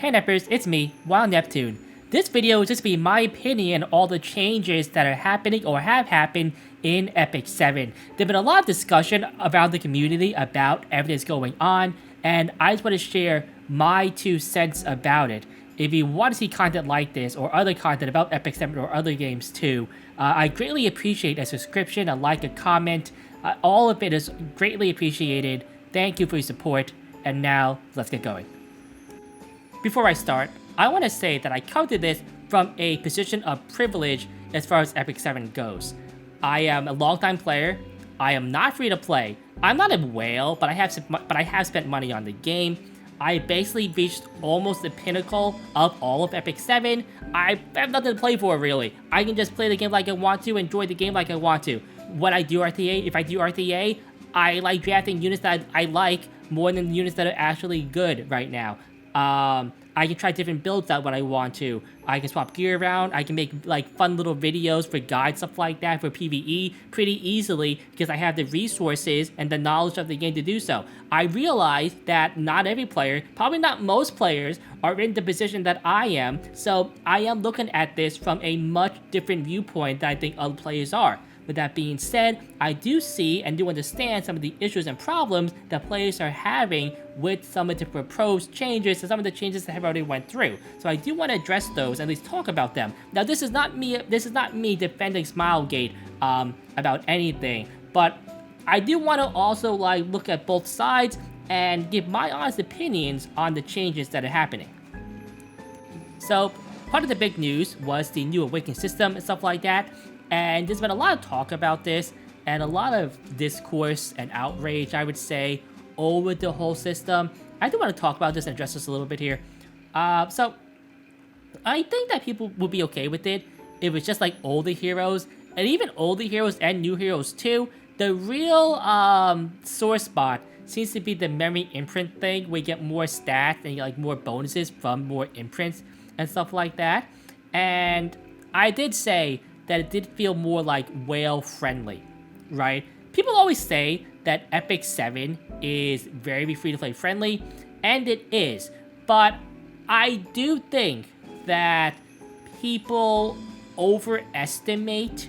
Hey Neppers, it's me, Wild Neptune. This video will just be my opinion on all the changes that are happening or have happened in Epic 7. There's been a lot of discussion around the community about everything that's going on, and I just want to share my 2 cents about it. If you want to see content like this or other content about Epic 7 or other games too, I greatly appreciate a subscription, a like, a comment. All of it is greatly appreciated. Thank you for your support, and now let's get going. Before I start, I want to say that I come to this from a position of privilege as far as Epic 7 goes. I am a longtime player. I am not free to play. I'm not a whale, but I have spent money on the game. I basically reached almost the pinnacle of all of Epic 7. I have nothing to play for, really. I can just play the game like I want to, enjoy the game like I want to. When I do RTA, if I do RTA, I like drafting units that I like more than the units that are actually good right now. I can try different builds out when I want to. I can swap gear around. I can make like fun little videos for guides, stuff like that for PvE pretty easily because I have the resources and the knowledge of the game to do so. I realize that not every player, probably not most players, are in the position that I am, so I am looking at this from a much different viewpoint than I think other players are. With that being said, I do see and do understand some of the issues and problems that players are having with some of the proposed changes and some of the changes that have already went through. So I do want to address those and at least talk about them. Now, this is not me defending Smilegate about anything, but I do want to also look at both sides and give my honest opinions on the changes that are happening. So part of the big news was the new Awakening system and stuff like that. And there's been a lot of talk about this and a lot of discourse and outrage, I would say, over the whole system. I do want to talk about this and address this a little bit here. So I think that people would be okay with it if it's just like older heroes, and even older heroes and new heroes too. The real sore spot seems to be the memory imprint thing, where you get more stats and you get like more bonuses from more imprints and stuff like that. And I did say that it did feel more like whale friendly, right? People always say that Epic 7 is very free-to-play friendly, and it is, but I do think that people overestimate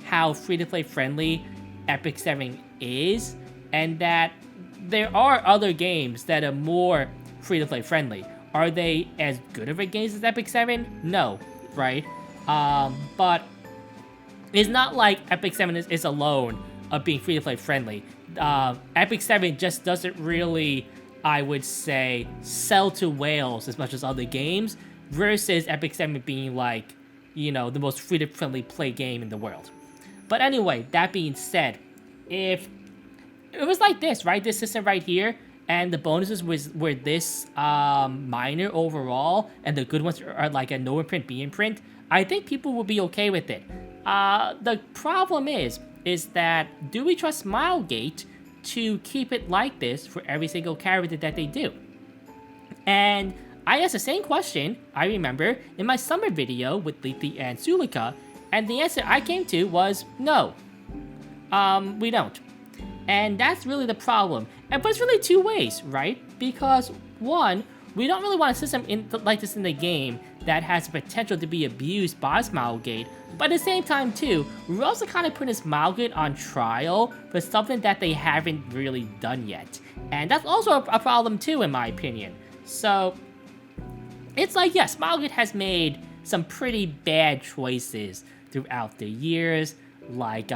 how free-to-play friendly Epic 7 is, and that there are other games that are more free-to-play friendly. Are they as good of a games as Epic 7? No, right? But it's not like Epic 7 is alone of being free-to-play friendly. Epic 7 just doesn't really, I would say, sell to whales as much as other games, versus Epic 7 being like, you know, the most free-to-play play game in the world. But anyway, that being said, if it was like this, right, this system right here, and the bonuses were this minor overall, and the good ones are like a no imprint, B imprint, I think people will be okay with it. The problem is that do we trust Smilegate to keep it like this for every single character that they do? And I asked the same question, I remember, in my summer video with Lethe and Sulika, and the answer I came to was no. We don't. And that's really the problem. But it's really two ways, right? Because one, we don't really want a system like this in the game that has the potential to be abused by Smilegate, but at the same time too, we're also kind of putting Smilegate on trial for something that they haven't really done yet. And that's also a problem too, in my opinion. So it's like, yeah, Smilegate has made some pretty bad choices throughout the years, like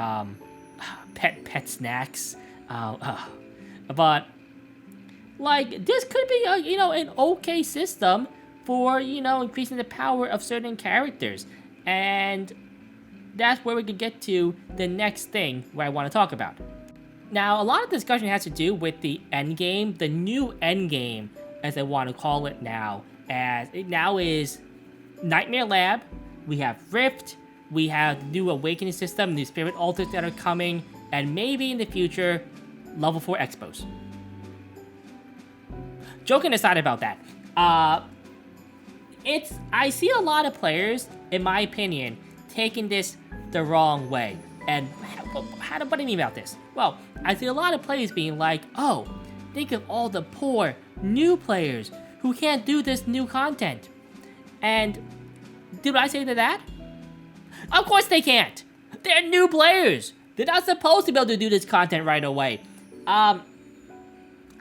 pet snacks, but like this could be an okay system for, increasing the power of certain characters. And that's where we can get to the next thing where I want to talk about. Now, a lot of discussion has to do with the endgame, the new endgame, as I want to call it now. As it now is Nightmare Lab, we have Rift, we have the new Awakening system, new Spirit Altars that are coming, and maybe in the future, Level 4 Expos. Joking aside about that, I see a lot of players, in my opinion, taking this the wrong way. And what do I mean about this? Well, I see a lot of players being like, oh, think of all the poor new players who can't do this new content. And did I say to that? Of course they can't. They're new players. They're not supposed to be able to do this content right away. I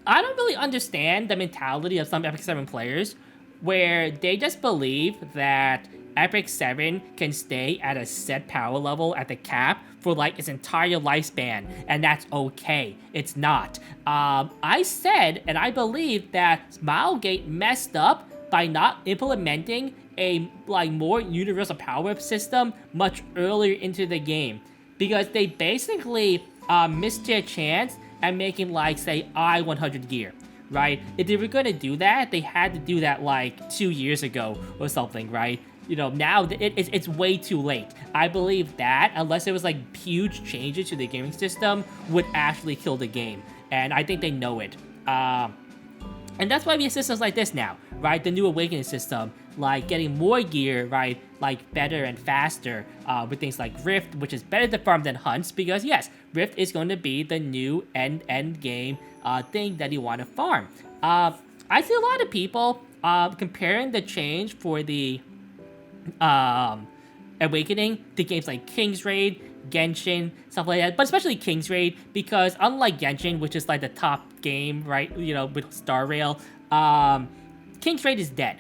don't really understand the mentality of some Epic 7 players where they just believe that Epic 7 can stay at a set power level at the cap for like its entire lifespan, and that's okay. It's not. I said, and I believe that Smilegate messed up by not implementing a like more universal power-up system much earlier into the game, because they basically missed their chance at making like say I-100 gear, right? If they were gonna do that, they had to do that like 2 years ago or something, right? You know, now it's way too late. I believe that, unless it was like huge changes to the gaming system, would actually kill the game. And I think they know it. And that's why we have systems like this now, right? The new Awakening system, like getting more gear, right? Like better and faster with things like Rift, which is better to farm than Hunts, because yes, Rift is going to be the new end game thing that you want to farm. I see a lot of people comparing the change for the Awakening to games like King's Raid, Genshin, stuff like that, but especially King's Raid, because unlike Genshin, which is like the top game, right, you know, with Star Rail, King's Raid is dead,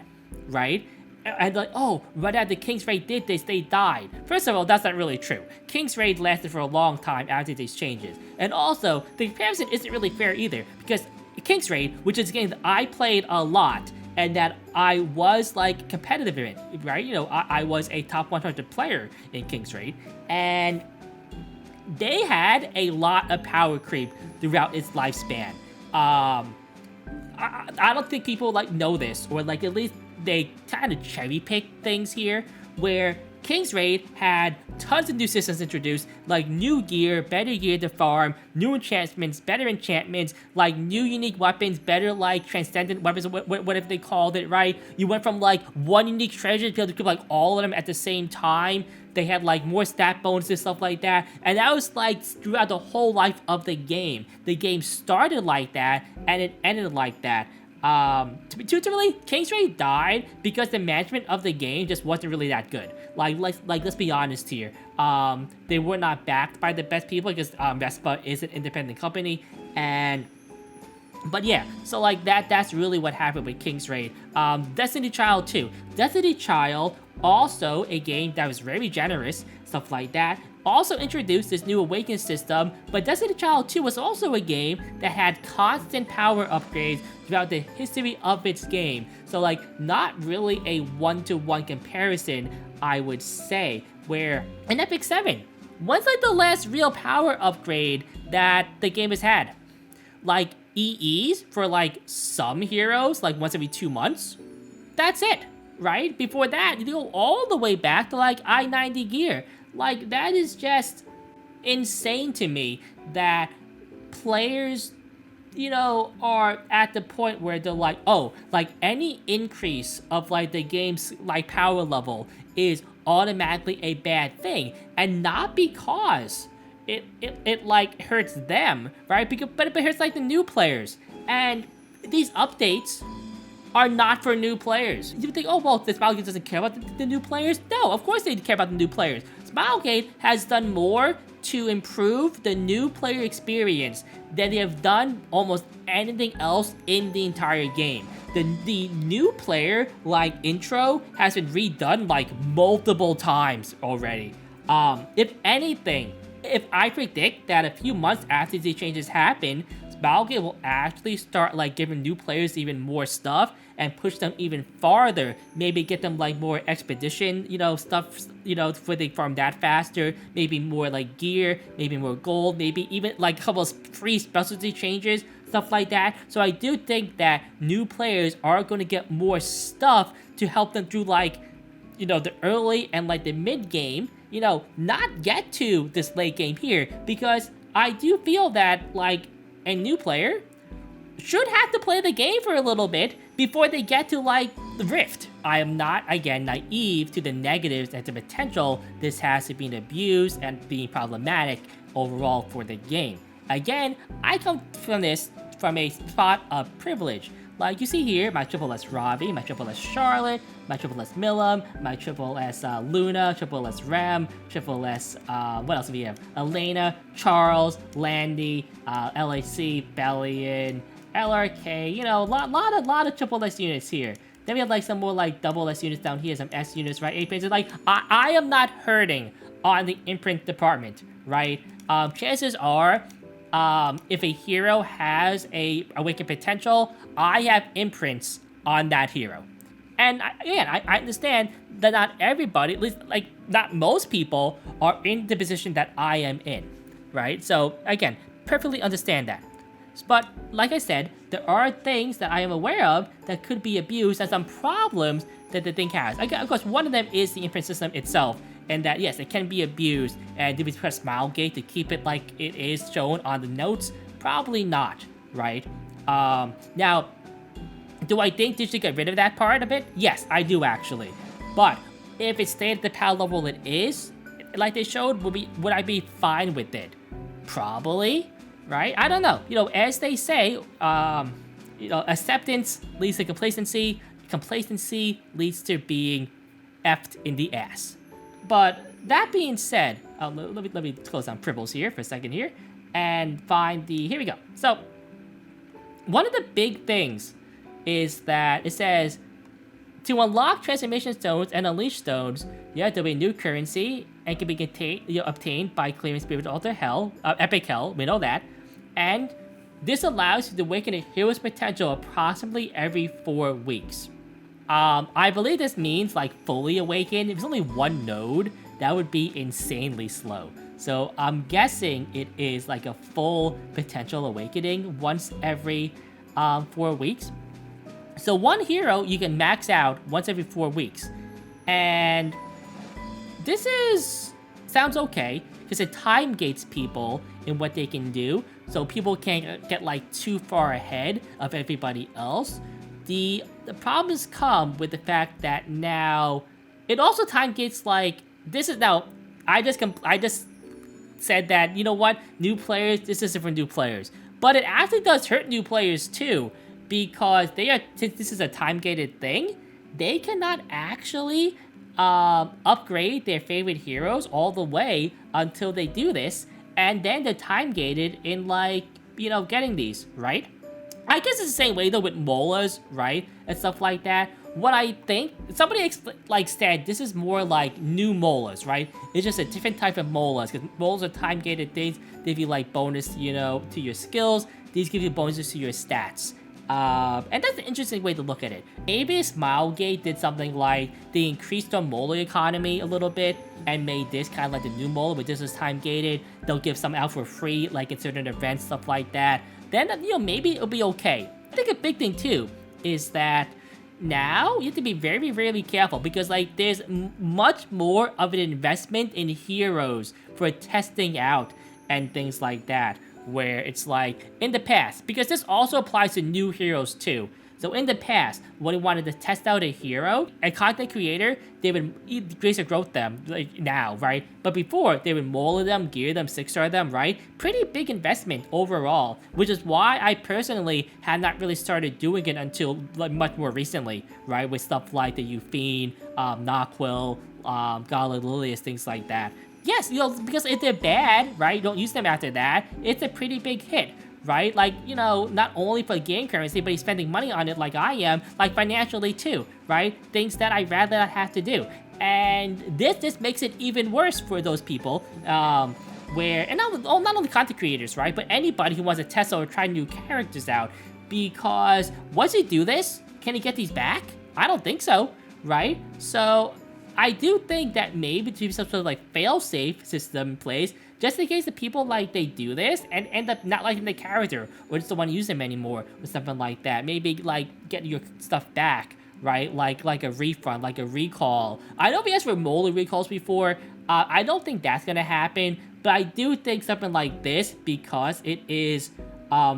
right? And like, oh, right after King's Raid did this, they died. First of all, that's not really true. King's Raid lasted for a long time after these changes. And also, the comparison isn't really fair either, because King's Raid, which is a game that I played a lot, and that I was like competitive in, right? You know, I was a top 100 player in King's Raid, and they had a lot of power creep throughout its lifespan. I don't think people like know this, or like at least they kind of cherry pick things here, where King's Raid had tons of new systems introduced, like new gear, better gear to farm, new enchantments, better enchantments, like new unique weapons, better like transcendent weapons, whatever they called it, right? You went from like one unique treasure to be able to keep like all of them at the same time. They had like more stat bonuses, stuff like that, and that was like throughout the whole life of the game. The game started like that, and it ended like that. Truthfully, King's Raid died because the management of the game just wasn't really that good. Like let's be honest here. They were not backed by the best people, because Vespa is an independent company, but yeah, so like that's really what happened with King's Raid. Destiny Child 2. Destiny Child, also a game that was very generous, stuff like that. Also introduced this new Awakening system, but Destiny Child 2 was also a game that had constant power upgrades throughout the history of its game. So like, not really a one-to-one comparison, I would say, where in Epic 7, when's like the last real power upgrade that the game has had? Like EEs for like some heroes, like once every 2 months? That's it, right? Before that, you go all the way back to like I-90 gear. Like, that is just insane to me that players, you know, are at the point where they're like, oh, like any increase of like the game's like power level is automatically a bad thing, and not because it like hurts them, right? But it hurts like the new players, and these updates are not for new players. You think, oh, well, the Smilegate doesn't care about the new players? No, of course they care about the new players. Smilegate has done more to improve the new player experience than they have done almost anything else in the entire game. The new player, like, intro has been redone, like, multiple times already. If anything, if I predict that a few months after these changes happen, Smilegate will actually start like giving new players even more stuff and push them even farther. Maybe get them like more expedition, you know, stuff, you know, where they farm that faster. Maybe more like gear, maybe more gold, maybe even like a couple of free specialty changes, stuff like that. So I do think that new players are going to get more stuff to help them through like, you know, the early and like the mid game, you know, not get to this late game here, because I do feel that like a new player should have to play the game for a little bit before they get to like the Rift. I am not, again, naive to the negatives and the potential this has to being abused and being problematic overall for the game. Again, I come from this from a spot of privilege. Like you see here, my triple S Ravi, my triple S Charlotte, my triple S Milim, my triple S Luna, triple S Rem, triple S, what else do we have? Elena, Charles, Landy, LAC, Bellion, LRK, you know, lot of triple S units here. Then we have like some more like double S units down here, some S units, right? 8 pages. Like, I am not hurting on the imprint department, right? Chances are, if a hero has a awakened potential, I have imprints on that hero. And again, I understand that not everybody, at least like not most people, are in the position that I am in, right? So again, perfectly understand that. But like I said, there are things that I am aware of that could be abused and some problems that the thing has. Of course, one of them is the imprint system itself, and that yes, it can be abused. And do we press Smilegate to keep it like it is shown on the notes? Probably not, right? Now, do I think they should get rid of that part of it? Yes, I do actually. But if it stayed at the power level it is, like they showed, would I be fine with it? Probably, right? I don't know. You know, as they say, you know, acceptance leads to complacency. Complacency leads to being effed in the ass. But that being said, let me close down Pribbles here for a second here and find the, here we go. So one of the big things is that it says to unlock transformation stones and unleash stones, there'll be a new currency and can be obtained by clearing Spirit Altar Hell, Epic Hell, we know that. And this allows you to awaken a hero's potential approximately every 4 weeks. I believe this means like fully awakened. If it's only one node, that would be insanely slow. So I'm guessing it is like a full potential awakening once every 4 weeks. So one hero you can max out once every 4 weeks. And this sounds okay because it time gates people in what they can do. So people can't get like too far ahead of everybody else. The problems come with the fact that now it also time gates like this is now I just said that, you know what, new players, this isn't for new players, but it actually does hurt new players too, because since this is a time gated thing, they cannot actually upgrade their favorite heroes all the way until they do this, and then they're time gated in like, you know, getting these, right? I guess it's the same way though with Molas, right? And stuff like that. What I think, somebody said this is more like new Molas, right? It's just a different type of Molas, because Molas are time-gated things. They give you like bonus, you know, to your skills. These give you bonuses to your stats. And that's an interesting way to look at it. Maybe Smilegate did something like they increased their Mola economy a little bit and made this kind of like the new Mola, but this is time-gated. They'll give some out for free, like in certain events, stuff like that. Then, you know, maybe it'll be okay. I think a big thing too is that now you have to be very, very careful, because like there's much more of an investment in heroes for testing out and things like that, where it's like in the past, because this also applies to new heroes too. So in the past, when we wanted to test out a hero, a content creator, they would increase or growth them like now, right? But before, they would mold them, gear them, 6-star them, right? Pretty big investment overall, which is why I personally had not really started doing it until like much more recently, right? With stuff like the Euphine, Naquil, Galililius, things like that. Yes, you know, because if they're bad, right, don't use them after that, it's a pretty big hit, right? Like, you know, not only for game currency, but he's spending money on it like I am, like financially too, right? Things that I'd rather not have to do. And this just makes it even worse for those people, and not only content creators, right, but anybody who wants to test or try new characters out, because once you do this, can he get these back? I don't think so, right? So I do think that maybe to be some sort of like fail-safe system in place, just in case the people like they do this and end up not liking the character or just don't want to use them anymore or something like that. Maybe like get your stuff back, right? Like a refund, like a recall. I know we asked for Mola recalls before. I don't think that's gonna happen, but I do think something like this, because it is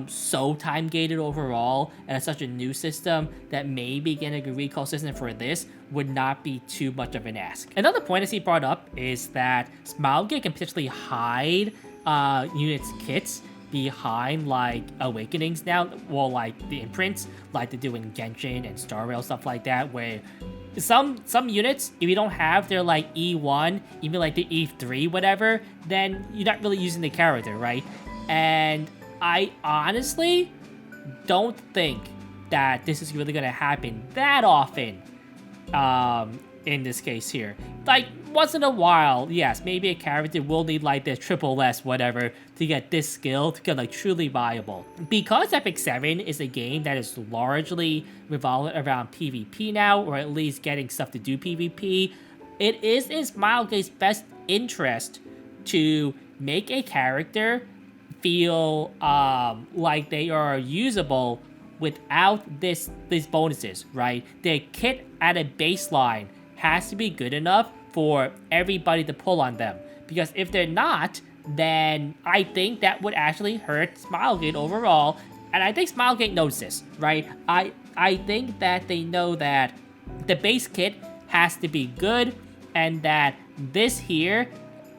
so time gated overall and it's such a new system, that maybe getting a recall system for this would not be too much of an ask. Another point I see brought up is that Smilegate can potentially hide units kits behind like Awakenings now, well, like the imprints, like they do in Genshin and Star Rail, stuff like that, where some units, if you don't have their like E1, even like the E3, whatever, then you're not really using the character, right? And I honestly don't think that this is really gonna happen that often. In this case here, like once in a while, yes, maybe a character will need like this triple S whatever to get this skill to get like truly viable. Because Epic 7 is a game that is largely revolving around PvP now, or at least getting stuff to do PvP, it is in Smilegate's best interest to make a character feel like they are usable without these bonuses, right? The kit at a baseline has to be good enough for everybody to pull on them. Because if they're not, then I think that would actually hurt Smilegate overall. And I think Smilegate knows this, right? I think that they know that the base kit has to be good and that this here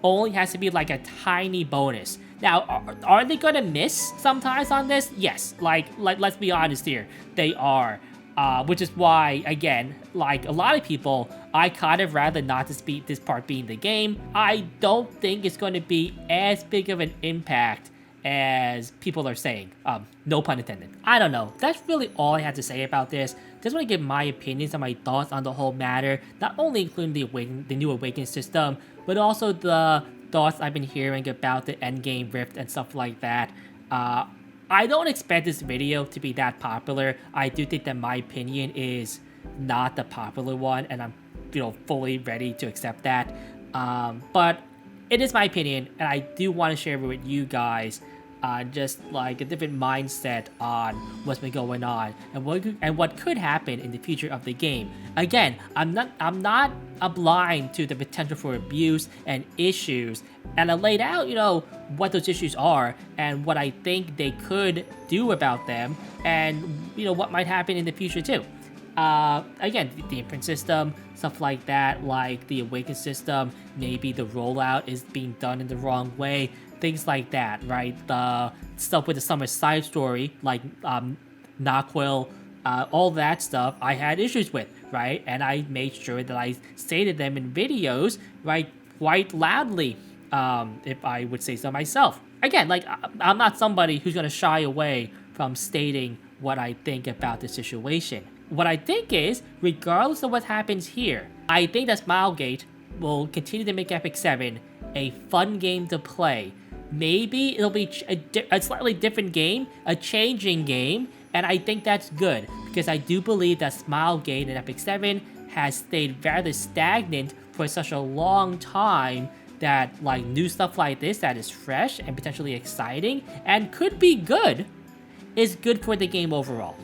only has to be like a tiny bonus. Now, are they gonna miss sometimes on this? Yes, like let's be honest here, they are. Which is why, again, like a lot of people, I kind of rather not this part be in the game. I don't think it's going to be as big of an impact as people are saying. No pun intended. I don't know. That's really all I had to say about this. Just want to give my opinions and my thoughts on the whole matter, not only including the new Awaken system, but also the thoughts I've been hearing about the endgame rift and stuff like that. I don't expect this video to be that popular. I do think that my opinion is not the popular one, and I'm, fully ready to accept that. But it is my opinion, and I do want to share it with you guys. Just like a different mindset on what's been going on and what could happen in the future of the game. Again, I'm not blind to the potential for abuse and issues, and I laid out what those issues are and what I think they could do about them, and what might happen in the future too. Again, the imprint system, stuff like that, like the Awaken system, maybe the rollout is being done in the wrong way. Things like that, right? The stuff with the summer side story, like Naquil, all that stuff, I had issues with, right? And I made sure that I stated them in videos, right, quite loudly, if I would say so myself. Again, like, I'm not somebody who's going to shy away from stating what I think about the situation. What I think is, regardless of what happens here, I think that Smilegate will continue to make Epic 7 a fun game to play. Maybe it'll be a slightly different game, a changing game, and I think that's good, because I do believe that Smilegate and Epic 7 has stayed rather stagnant for such a long time that like new stuff like this that is fresh and potentially exciting and could be good is good for the game overall.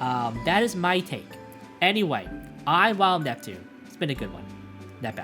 That is my take. Anyway, I'm Wild Neptune. It's been a good one. Nep out.